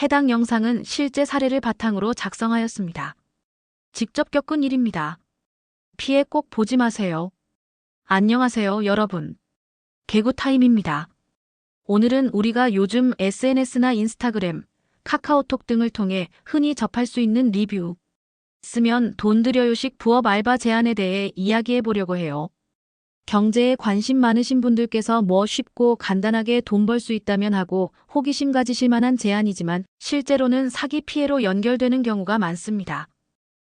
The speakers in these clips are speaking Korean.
해당 영상은 실제 사례를 바탕으로 작성하였습니다. 직접 겪은 일입니다. 피해 꼭 보지 마세요. 안녕하세요, 여러분. 개구타임입니다. 오늘은 우리가 요즘 SNS나 인스타그램, 카카오톡 등을 통해 흔히 접할 수 있는 리뷰, 쓰면 돈 들여요식 부업 알바 제안에 대해 이야기해 보려고 해요. 경제에 관심 많으신 분들께서 뭐 쉽고 간단하게 돈 벌 수 있다면 하고 호기심 가지실 만한 제안이지만 실제로는 사기 피해로 연결되는 경우가 많습니다.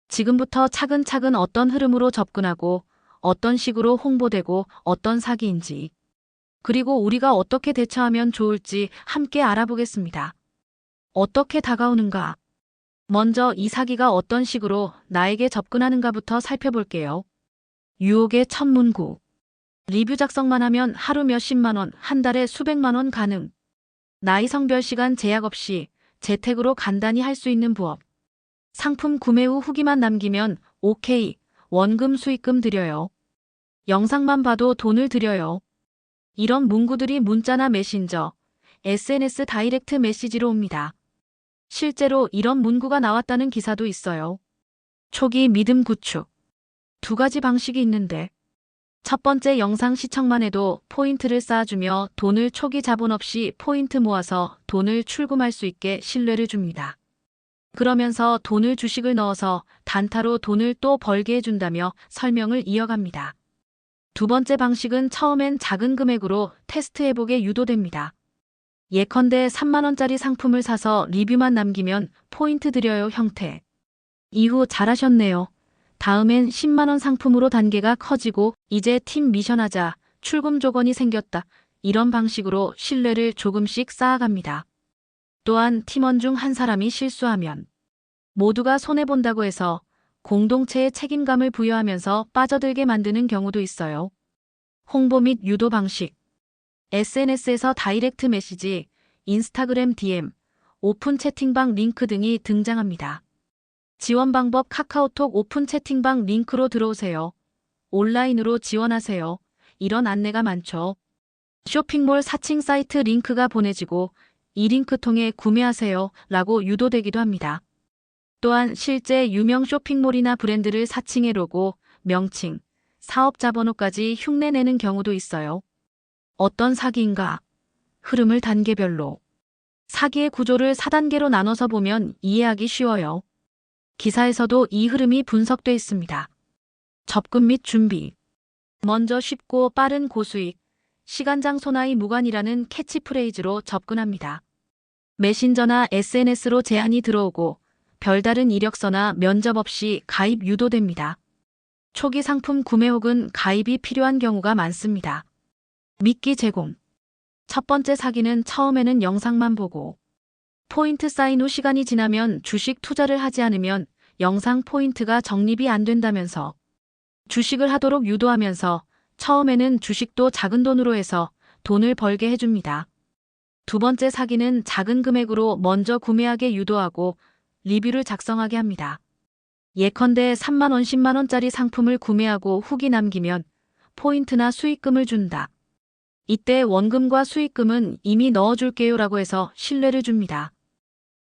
지금부터 차근차근 어떤 흐름으로 접근하고 어떤 식으로 홍보되고 어떤 사기인지 그리고 우리가 어떻게 대처하면 좋을지 함께 알아보겠습니다. 어떻게 다가오는가? 먼저 이 사기가 어떤 식으로 나에게 접근하는가부터 살펴볼게요. 유혹의 첫 문구. 리뷰 작성만 하면 하루 몇십만 원, 한 달에 수백만 원 가능. 나이 성별 시간 제약 없이 재택으로 간단히 할 수 있는 부업. 상품 구매 후 후기만 남기면 오케이, 원금 수익금 드려요. 영상만 봐도 돈을 드려요. 이런 문구들이 문자나 메신저, SNS 다이렉트 메시지로 옵니다. 실제로 이런 문구가 나왔다는 기사도 있어요. 초기 믿음 구축. 두 가지 방식이 있는데 첫 번째 영상 시청만 해도 포인트를 쌓아주며 돈을 초기 자본 없이 포인트 모아서 돈을 출금할 수 있게 신뢰를 줍니다. 그러면서 돈을 주식을 넣어서 단타로 돈을 또 벌게 해준다며 설명을 이어갑니다. 두 번째 방식은 처음엔 작은 금액으로 테스트해보게 유도됩니다. 예컨대 3만원짜리 상품을 사서 리뷰만 남기면 포인트 드려요 형태. 이후 잘하셨네요. 다음엔 10만원 상품으로 단계가 커지고 이제 팀 미션하자, 출금 조건이 생겼다. 이런 방식으로 신뢰를 조금씩 쌓아갑니다. 또한 팀원 중 한 사람이 실수하면 모두가 손해본다고 해서 공동체의 책임감을 부여하면서 빠져들게 만드는 경우도 있어요. 홍보 및 유도 방식. SNS에서 다이렉트 메시지, 인스타그램 DM, 오픈 채팅방 링크 등이 등장합니다. 지원 방법 카카오톡 오픈 채팅방 링크로 들어오세요. 온라인으로 지원하세요. 이런 안내가 많죠. 쇼핑몰 사칭 사이트 링크가 보내지고 이 링크 통해 구매하세요 라고 유도되기도 합니다. 또한 실제 유명 쇼핑몰이나 브랜드를 사칭해 로고, 명칭, 사업자 번호까지 흉내내는 경우도 있어요. 어떤 사기인가? 흐름을 단계별로. 사기의 구조를 4단계로 나눠서 보면 이해하기 쉬워요. 기사에서도 이 흐름이 분석돼 있습니다. 접근 및 준비. 먼저 쉽고 빠른 고수익, 시간 장소나이 무관이라는 캐치프레이즈로 접근합니다. 메신저나 SNS로 제안이 들어오고 별다른 이력서나 면접 없이 가입 유도됩니다. 초기 상품 구매 혹은 가입이 필요한 경우가 많습니다. 미끼 제공. 첫 번째 사기는 처음에는 영상만 보고 포인트 쌓인 후 시간이 지나면 주식 투자를 하지 않으면 영상 포인트가 적립이 안 된다면서 주식을 하도록 유도하면서 처음에는 주식도 작은 돈으로 해서 돈을 벌게 해줍니다. 두 번째 사기는 작은 금액으로 먼저 구매하게 유도하고 리뷰를 작성하게 합니다. 예컨대 3만원, 10만원짜리 상품을 구매하고 후기 남기면 포인트나 수익금을 준다. 이때 원금과 수익금은 이미 넣어줄게요 라고 해서 신뢰를 줍니다.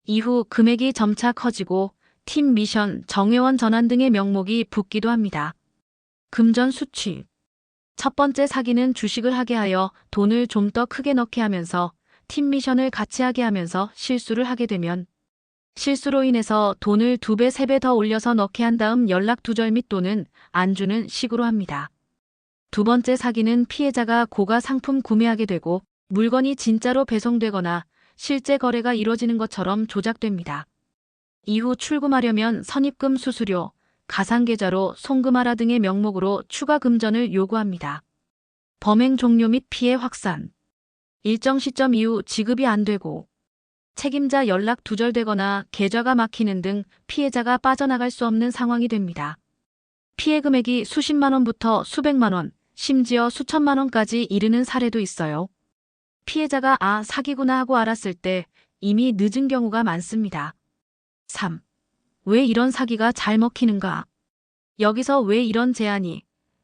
이후 금액이 점차 커지고 팀 미션, 정회원 전환 등의 명목이 붙기도 합니다. 금전 수취. 첫 번째 사기는 주식을 하게 하여 돈을 좀 더 크게 넣게 하면서 팀 미션을 같이 하게 하면서 실수를 하게 되면 실수로 인해서 돈을 2배, 3배 더 올려서 넣게 한 다음 연락 두절 및 또는 안 주는 식으로 합니다. 두 번째 사기는 피해자가 고가 상품 구매하게 되고 물건이 진짜로 배송되거나 실제 거래가 이루어지는 것처럼 조작됩니다. 이후 출금하려면 선입금 수수료, 가상계좌로 송금하라 등의 명목으로 추가 금전을 요구합니다. 범행 종료 및 피해 확산. 일정 시점 이후 지급이 안 되고 책임자 연락 두절되거나 계좌가 막히는 등 피해자가 빠져나갈 수 없는 상황이 됩니다. 피해 금액이 수십만 원부터 수백만 원, 심지어 수천만 원까지 이르는 사례도 있어요. 피해자가 아, 사기구나 하고 알았을 때 이미 늦은 경우가 많습니다. 3. 왜 이런 사기가 잘 먹히는가? 여기서 왜 이런 제안이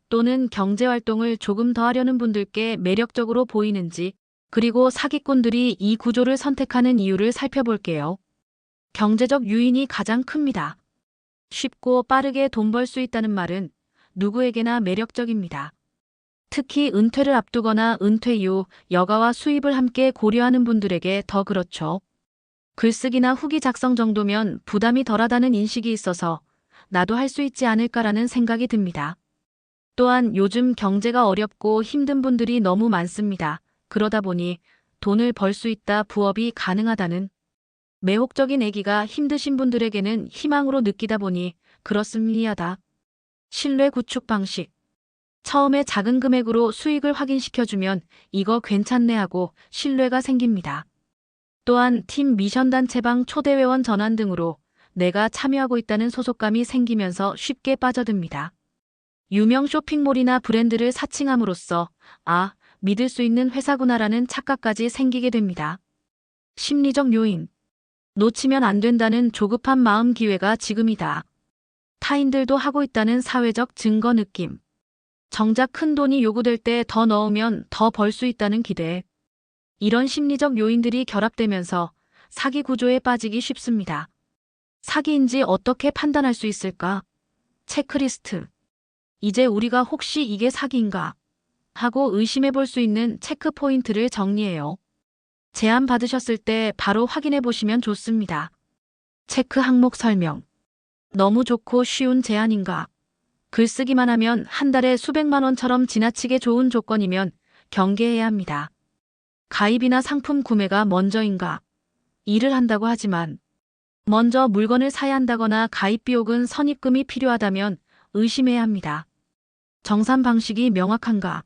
또는 경제활동을 조금 더 하려는 분들께 매력적으로 보이는지 그리고 사기꾼들이 이 구조를 선택하는 이유를 살펴볼게요. 경제적 유인이 가장 큽니다. 쉽고 빠르게 돈 벌 수 있다는 말은 누구에게나 매력적입니다. 특히 은퇴를 앞두거나 은퇴 이후 여가와 수입을 함께 고려하는 분들에게 더 그렇죠. 글쓰기나 후기 작성 정도면 부담이 덜하다는 인식이 있어서 나도 할 수 있지 않을까라는 생각이 듭니다. 또한 요즘 경제가 어렵고 힘든 분들이 너무 많습니다. 그러다 보니 돈을 벌 수 있다, 부업이 가능하다는 매혹적인 얘기가 힘드신 분들에게는 희망으로 느끼다 보니 그렇습니다. 신뢰 구축 방식. 처음에 작은 금액으로 수익을 확인시켜주면 이거 괜찮네 하고 신뢰가 생깁니다. 또한 팀 미션 단체방 초대회원 전환 등으로 내가 참여하고 있다는 소속감이 생기면서 쉽게 빠져듭니다. 유명 쇼핑몰이나 브랜드를 사칭함으로써 믿을 수 있는 회사구나라는 착각까지 생기게 됩니다. 심리적 요인. 놓치면 안 된다는 조급한 마음, 기회가 지금이다. 타인들도 하고 있다는 사회적 증거 느낌. 정작 큰 돈이 요구될 때 더 넣으면 더 벌 수 있다는 기대. 이런 심리적 요인들이 결합되면서 사기 구조에 빠지기 쉽습니다. 사기인지 어떻게 판단할 수 있을까? 체크리스트. 이제 우리가 혹시 이게 사기인가 하고 의심해 볼 수 있는 체크 포인트를 정리해요. 제안 받으셨을 때 바로 확인해 보시면 좋습니다. 체크 항목 설명. 너무 좋고 쉬운 제안인가? 글쓰기만 하면 한 달에 수백만 원처럼 지나치게 좋은 조건이면 경계해야 합니다. 가입이나 상품 구매가 먼저인가? 일을 한다고 하지만 먼저 물건을 사야 한다거나 가입비 혹은 선입금이 필요하다면 의심해야 합니다. 정산 방식이 명확한가?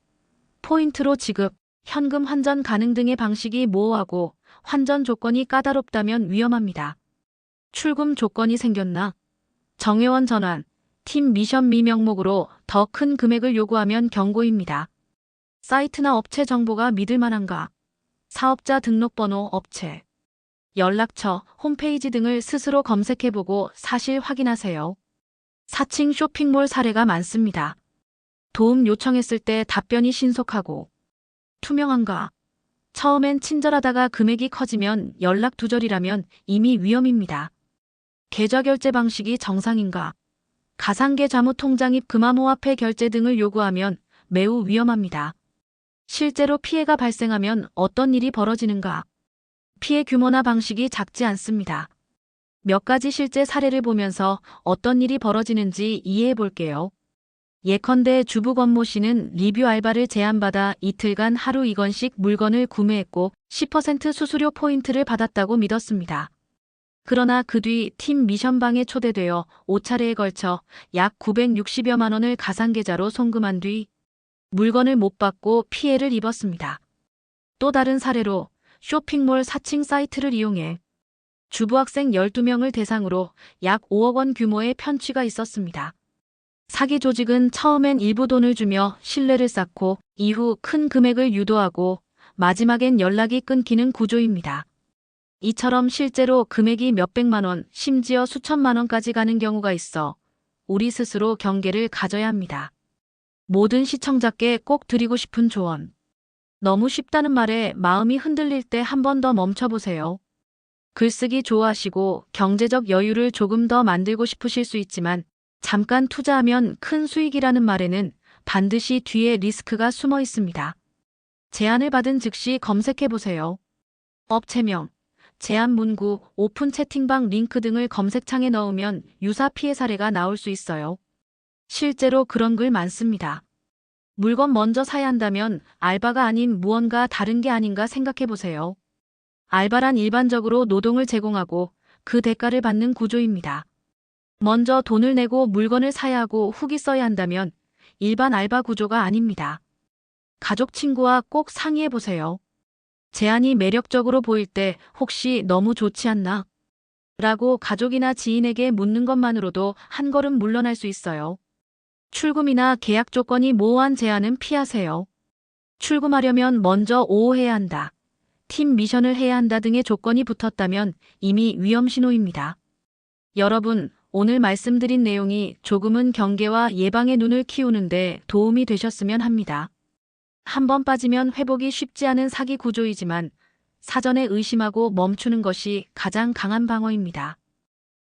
포인트로 지급, 현금 환전 가능 등의 방식이 모호하고 환전 조건이 까다롭다면 위험합니다. 출금 조건이 생겼나? 정회원 전환, 팀 미션 미 명목으로 더 큰 금액을 요구하면 경고입니다. 사이트나 업체 정보가 믿을 만한가? 사업자 등록번호, 업체, 연락처, 홈페이지 등을 스스로 검색해보고 사실 확인하세요. 사칭 쇼핑몰 사례가 많습니다. 도움 요청했을 때 답변이 신속하고 투명한가? 처음엔 친절하다가 금액이 커지면 연락 두절이라면 이미 위험입니다. 계좌 결제 방식이 정상인가? 가상계좌 통장입, 금암호화폐 결제 등을 요구하면 매우 위험합니다. 실제로 피해가 발생하면 어떤 일이 벌어지는가? 피해 규모나 방식이 작지 않습니다. 몇 가지 실제 사례를 보면서 어떤 일이 벌어지는지 이해해 볼게요. 예컨대 주부 권모 씨는 리뷰 알바를 제안받아 이틀간 하루 2건씩 물건을 구매했고 10% 수수료 포인트를 받았다고 믿었습니다. 그러나 그 뒤 팀 미션방에 초대되어 5차례에 걸쳐 약 960여만 원을 가상계좌로 송금한 뒤 물건을 못 받고 피해를 입었습니다. 또 다른 사례로 쇼핑몰 사칭 사이트를 이용해 주부학생 12명을 대상으로 약 5억 원 규모의 편취가 있었습니다. 사기 조직은 처음엔 일부 돈을 주며 신뢰를 쌓고 이후 큰 금액을 유도하고 마지막엔 연락이 끊기는 구조입니다. 이처럼 실제로 금액이 몇백만 원, 심지어 수천만 원까지 가는 경우가 있어 우리 스스로 경계를 가져야 합니다. 모든 시청자께 꼭 드리고 싶은 조언. 너무 쉽다는 말에 마음이 흔들릴 때 한 번 더 멈춰보세요. 글쓰기 좋아하시고 경제적 여유를 조금 더 만들고 싶으실 수 있지만 잠깐 투자하면 큰 수익이라는 말에는 반드시 뒤에 리스크가 숨어 있습니다. 제안을 받은 즉시 검색해보세요. 업체명, 제안 문구, 오픈 채팅방 링크 등을 검색창에 넣으면 유사 피해 사례가 나올 수 있어요. 실제로 그런 글 많습니다. 물건 먼저 사야 한다면 알바가 아닌 무언가 다른 게 아닌가 생각해보세요. 알바란 일반적으로 노동을 제공하고 그 대가를 받는 구조입니다. 먼저 돈을 내고 물건을 사야 하고 후기 써야 한다면 일반 알바 구조가 아닙니다. 가족 친구와 꼭 상의해보세요. 제안이 매력적으로 보일 때 혹시 너무 좋지 않나? 라고 가족이나 지인에게 묻는 것만으로도 한 걸음 물러날 수 있어요. 출금이나 계약 조건이 모호한 제안은 피하세요. 출금하려면 먼저 오호해야 한다. 팀 미션을 해야 한다 등의 조건이 붙었다면 이미 위험 신호입니다. 여러분, 오늘 말씀드린 내용이 조금은 경계와 예방의 눈을 키우는데 도움이 되셨으면 합니다. 한번 빠지면 회복이 쉽지 않은 사기 구조이지만 사전에 의심하고 멈추는 것이 가장 강한 방어입니다.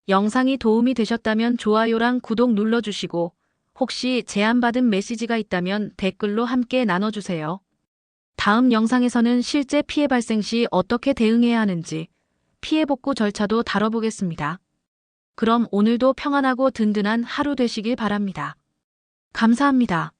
영상이 도움이 되셨다면 좋아요랑 구독 눌러주시고 혹시 제안받은 메시지가 있다면 댓글로 함께 나눠주세요. 다음 영상에서는 실제 피해 발생 시 어떻게 대응해야 하는지 피해 복구 절차도 다뤄보겠습니다. 그럼 오늘도 평안하고 든든한 하루 되시길 바랍니다. 감사합니다.